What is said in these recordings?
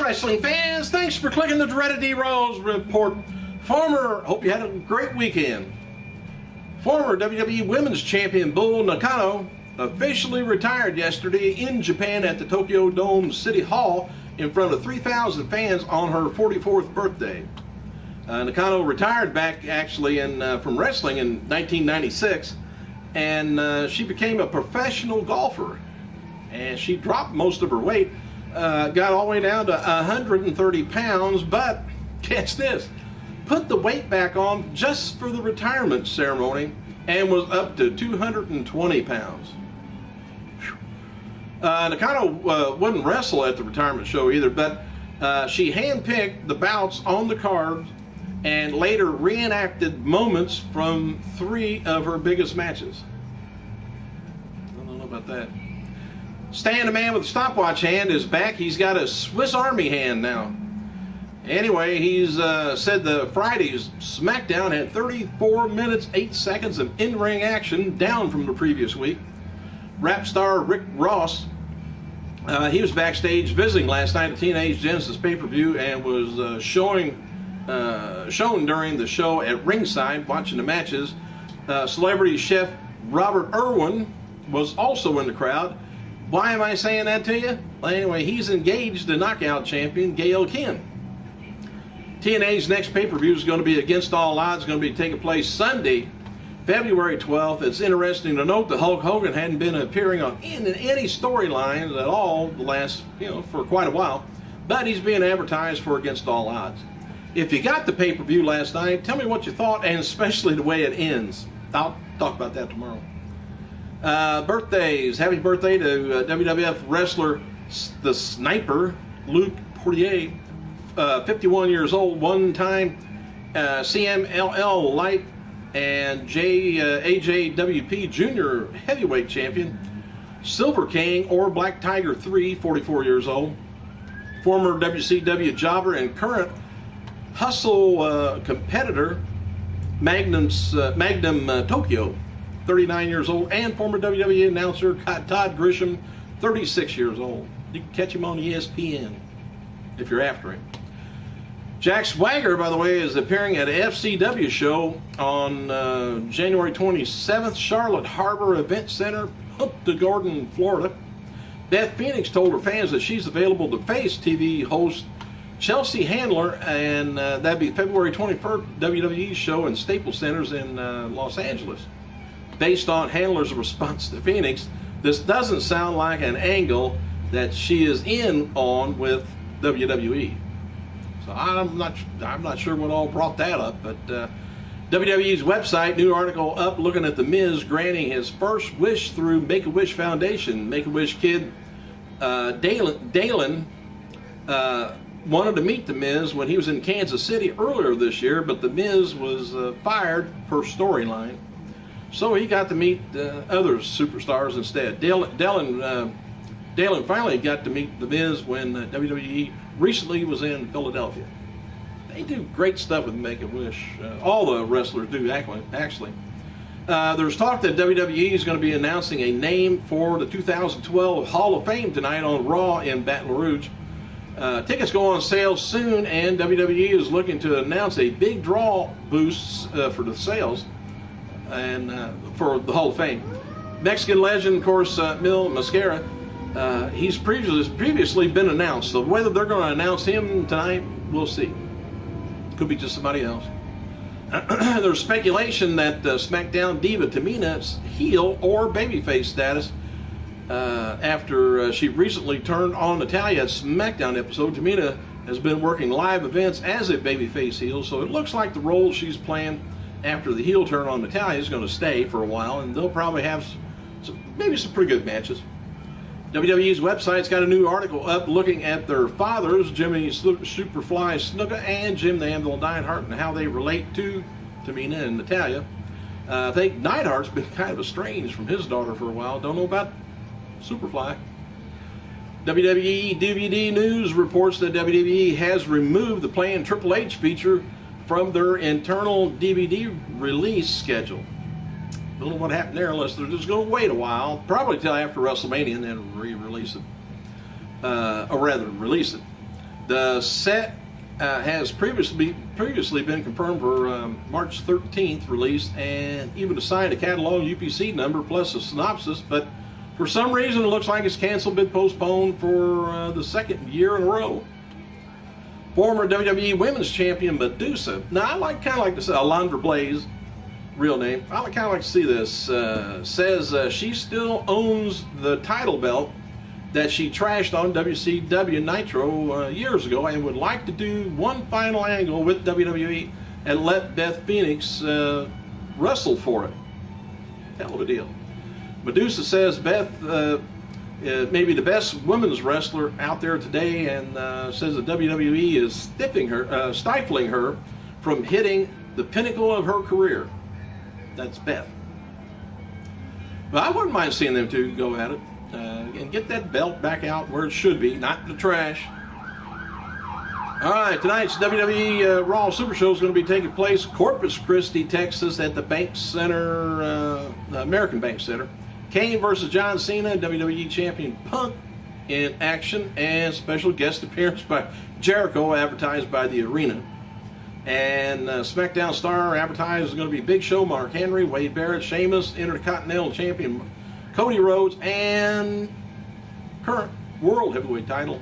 wrestling fans, thanks for clicking the dreaded D-Rose report. Hope you had a great weekend. Former WWE Women's Champion Bull Nakano officially retired yesterday in Japan at the Tokyo Dome City Hall in front of 3,000 fans on her 44th birthday. Nakano retired back actually from wrestling in 1996, and she became a professional golfer. And she dropped most of her weight, got all the way down to 130 pounds, but catch this, put the weight back on just for the retirement ceremony and was up to 220 pounds. Nakano wouldn't wrestle at the retirement show either, but she handpicked the bouts on the card and later reenacted moments from 3 of her biggest matches. I don't know about that. Stan, the man with the stopwatch hand, is back. He's got a Swiss Army hand now. Anyway, he's said the Friday's SmackDown had 34 minutes, 8 seconds of in-ring action, down from the previous week. Rap star Rick Ross, he was backstage visiting last night at TNA's Genesis pay-per-view and was shown during the show at ringside watching the matches. Celebrity chef Robert Irwin was also in the crowd. Why am I saying that to you? Well, anyway, he's engaged to knockout champion Gail Kim. TNA's next pay-per-view is going to be Against All Odds, going to be taking place Sunday, February 12th. It's interesting to note that Hulk Hogan hadn't been appearing on in any storylines at all the last, for quite a while, but he's being advertised for Against All Odds. If you got the pay-per-view last night, tell me what you thought, and especially the way it ends. I'll talk about that tomorrow. Birthdays. Happy birthday to WWF wrestler the Sniper, Luke Poirier, 51 years old, one-time CMLL Light and AJWP Junior Heavyweight Champion. Silver King or Black Tiger 3, 44 years old. Former WCW jobber and current Hustle competitor Magnum Tokyo, 39 years old, and former WWE announcer Todd Grisham, 36 years old. You can catch him on ESPN if you're after him. Jack Swagger, by the way, is appearing at an FCW show on January 27th, Charlotte Harbor Event Center, Punta Gorda, Florida. Beth Phoenix told her fans that she's available to face TV host Chelsea Handler, and that'd be February 21st, WWE show in Staples Centers in Los Angeles. Based on Handler's response to Phoenix, this doesn't sound like an angle that she is in on with WWE. So I'm not sure what all brought that up, but WWE's website, new article up looking at The Miz granting his first wish through Make-A-Wish Foundation. Make-A-Wish kid Dalen wanted to meet The Miz when he was in Kansas City earlier this year, but The Miz was fired per storyline. So he got to meet other superstars instead. Dalen finally got to meet The Miz when WWE recently was in Philadelphia. They do great stuff with Make-A-Wish. All the wrestlers do, actually. There's talk that WWE is going to be announcing a name for the 2012 Hall of Fame tonight on Raw in Baton Rouge. Tickets go on sale soon, and WWE is looking to announce a big draw boost for the sales and for the Hall of Fame. Mexican legend, of course, Mil Mascara. He's previously been announced, so whether they're going to announce him tonight, we'll see. Could be just somebody else. There's speculation that SmackDown diva Tamina's heel or babyface status after she recently turned on Natalya at SmackDown episode. Tamina has been working live events as a babyface heel, so it looks like the role she's playing after the heel turn on Natalya is going to stay for a while, and they'll probably have maybe some pretty good matches. WWE's website's got a new article up looking at their fathers, Jimmy Superfly Snuka and Jim the Anvil Neidhart, and how they relate to Tamina and Natalya. I think Neidhart's been kind of estranged from his daughter for a while. Don't know about Superfly. WWE DVD News reports that WWE has removed the planned Triple H feature from their internal DVD release schedule. Don't know what happened there, unless they're just going to wait a while, probably till after WrestleMania, and then re-release it, or rather release it. The set has previously been confirmed for March 13th release, and even assigned a catalog UPC number plus a synopsis, but for some reason it looks like it's canceled, been postponed for the second year in a row. Former WWE Women's Champion Madusa. Now I kind of like to say Alundra Blayze, real name. I kind of like to see this. Says she still owns the title belt that she trashed on WCW Nitro years ago, and would like to do one final angle with WWE and let Beth Phoenix wrestle for it. Hell of a deal. Madusa says Beth may be the best women's wrestler out there today, and says that WWE is stifling her from hitting the pinnacle of her career. That's Beth. But I wouldn't mind seeing them two go at it. And get that belt back out where it should be, not the trash. All right, tonight's WWE Raw Super Show is going to be taking place Corpus Christi, Texas, at the Bank Center, American Bank Center. Kane versus John Cena, WWE Champion Punk in action, and special guest appearance by Jericho, advertised by the arena. And SmackDown star advertised is going to be Big Show, Mark Henry, Wade Barrett, Sheamus, Intercontinental Champion Cody Rhodes, and current World Heavyweight title,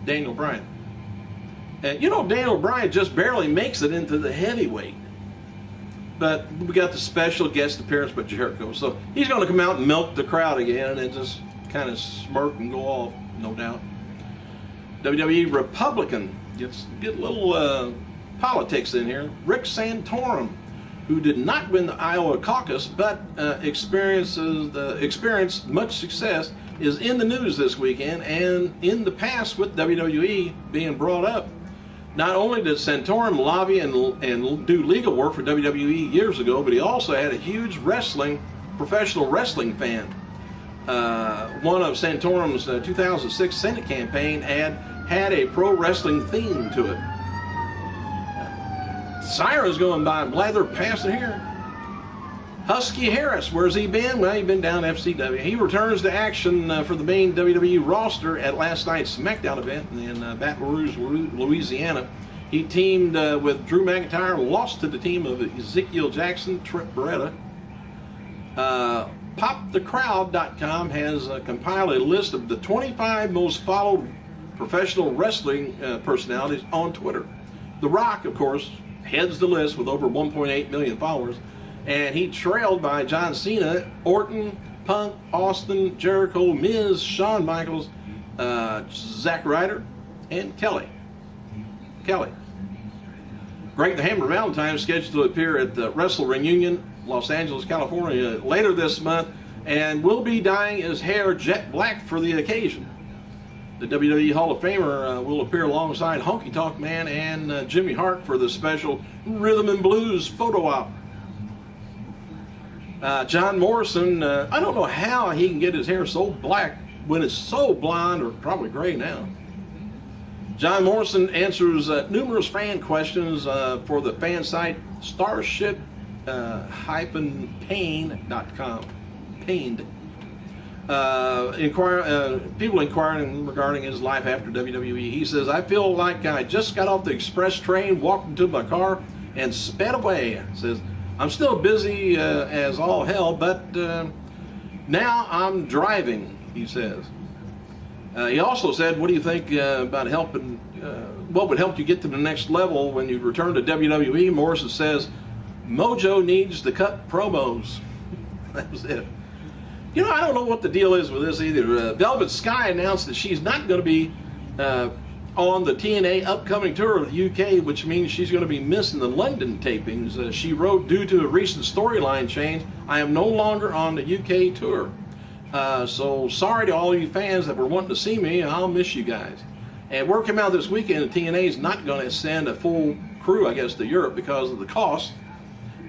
Daniel Bryan. And you know, Daniel Bryan just barely makes it into the heavyweight. But we got the special guest appearance by Jericho. So he's going to come out and milk the crowd again and just kind of smirk and go off, no doubt. WWE Republican get a little politics in here. Rick Santorum, who did not win the Iowa caucus but experienced much success, is in the news this weekend and in the past with WWE being brought up. Not only did Santorum lobby and do legal work for WWE years ago, but he also had a huge professional wrestling fan. One of Santorum's 2006 Senate campaign had a pro wrestling theme to it. Sirens going by. I'm glad they're passing here. Husky Harris, where's he been? Well, he's been down FCW. He returns to action for the main WWE roster at last night's SmackDown event in Baton Rouge, Louisiana. He teamed with Drew McIntyre, lost to the team of Ezekiel Jackson, Trent Beretta. PopTheCrowd.com has compiled a list of the 25 most followed professional wrestling personalities on Twitter. The Rock, of course, heads the list with over 1.8 million followers, and he trailed by John Cena, Orton, Punk, Austin, Jericho, Miz, Shawn Michaels, Zack Ryder, and Kelly. Greg the Hammer Valentine is scheduled to appear at the Wrestle Reunion, Los Angeles, California, later this month, and will be dyeing his hair jet black for the occasion. The WWE Hall of Famer will appear alongside Honky Tonk Man and Jimmy Hart for the special Rhythm and Blues photo op. John Morrison, I don't know how he can get his hair so black when it's so blonde, or probably gray now. John Morrison answers numerous fan questions for the fan site starship-pain.com. Pained. People inquiring regarding his life after WWE. He says, I feel like I just got off the express train, walked into my car, and sped away. Says, I'm still busy as all hell, but now I'm driving, he says. He also said, what do you think about helping, what would help you get to the next level when you return to WWE? Morrison says, Mojo needs to cut promos. That was it. You know, I don't know what the deal is with this either. Velvet Sky announced that she's not going to be on the TNA upcoming tour of the UK, which means she's going to be missing the London tapings. She wrote, due to a recent storyline change, I am no longer on the UK tour. So sorry to all you fans that were wanting to see me, I'll miss you guys. And word came out this weekend that TNA is not going to send a full crew, I guess, to Europe because of the cost.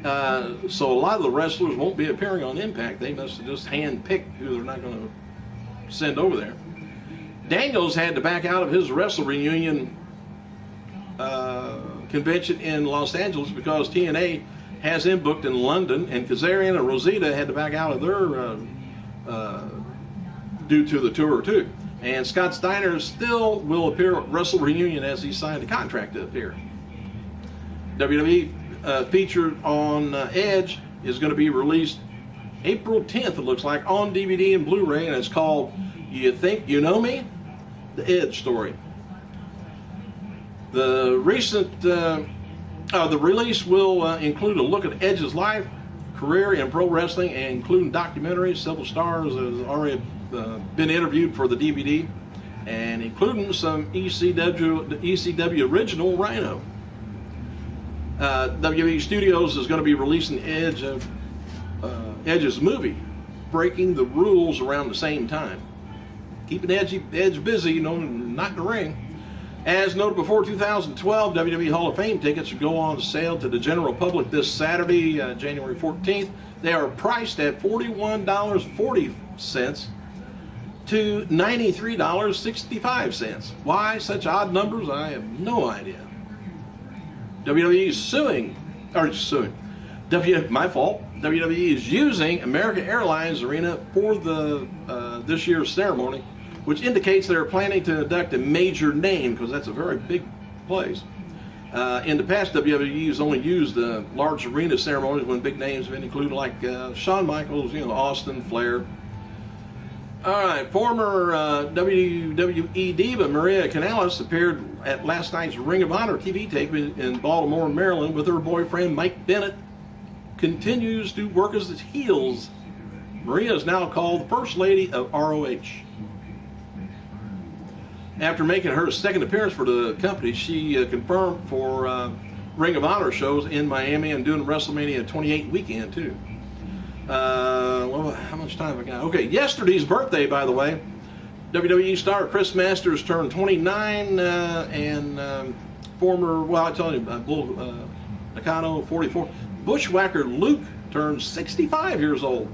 So a lot of the wrestlers won't be appearing on Impact. They must have just hand-picked who they're not going to send over there. Daniels had to back out of his Wrestle Reunion convention in Los Angeles because TNA has him booked in London, and Kazarian and Rosita had to back out of their due to the tour too. And Scott Steiner still will appear at Wrestle Reunion as he signed a contract to appear. WWE featured on Edge is going to be released April 10th, it looks like, on DVD and Blu-ray, and it's called You Think You Know Me? The Edge Story. The release will include a look at Edge's life, career in pro wrestling, and including documentaries. Several stars have already been interviewed for the DVD, and including some ECW original Rhino. WWE Studios is going to be releasing Edge's movie, Breaking the Rules, around the same time. Keeping Edge busy, not in the ring. As noted before, 2012 WWE Hall of Fame tickets will go on sale to the general public this Saturday, January 14th. They are priced at $41.40 to $93.65. Why such odd numbers? I have no idea. WWE is WWE is using American Airlines Arena for this year's ceremony, which indicates they're planning to induct a major name, because that's a very big place. In the past, WWE has only used large arena ceremonies when big names have been included, like Shawn Michaels, Austin, Flair. All right, former WWE diva Maria Kanellis appeared at last night's Ring of Honor TV taping in Baltimore, Maryland, with her boyfriend Mike Bennett. Continues to work as the heels. Maria is now called the First Lady of ROH. After making her second appearance for the company, she confirmed for Ring of Honor shows in Miami and doing WrestleMania 28 weekend too. Well, how much time have I got? Okay, yesterday's birthday, by the way. WWE star Chris Masters turned 29, and former, well, I tell you, Bull Nakano, 44. Bushwhacker Luke turned 65 years old.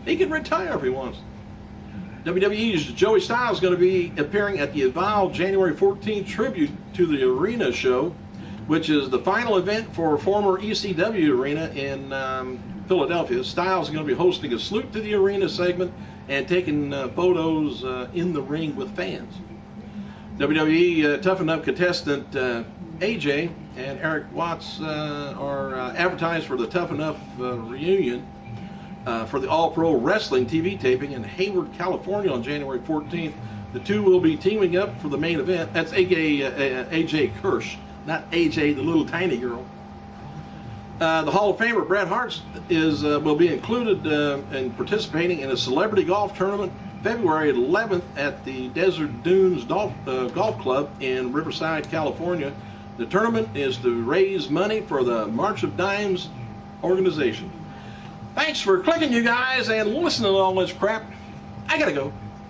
He can retire if he wants. WWE's Joey Styles is going to be appearing at the Evolve January 14th tribute to the Arena show, which is the final event for former ECW Arena in Philadelphia. Styles is going to be hosting a salute to the Arena segment and taking photos in the ring with fans. WWE Tough Enough contestant AJ and Eric Watts are advertised for the Tough Enough reunion for the All Pro Wrestling TV taping in Hayward, California on January 14th. The two will be teaming up for the main event. That's AJ Kirsch, not AJ, the little tiny girl. The Hall of Famer Bret Hart will be included in participating in a celebrity golf tournament February 11th at the Desert Dunes Golf Club in Riverside, California. The tournament is to raise money for the March of Dimes organization. Thanks for clicking, you guys, and listening to all this crap. I gotta go.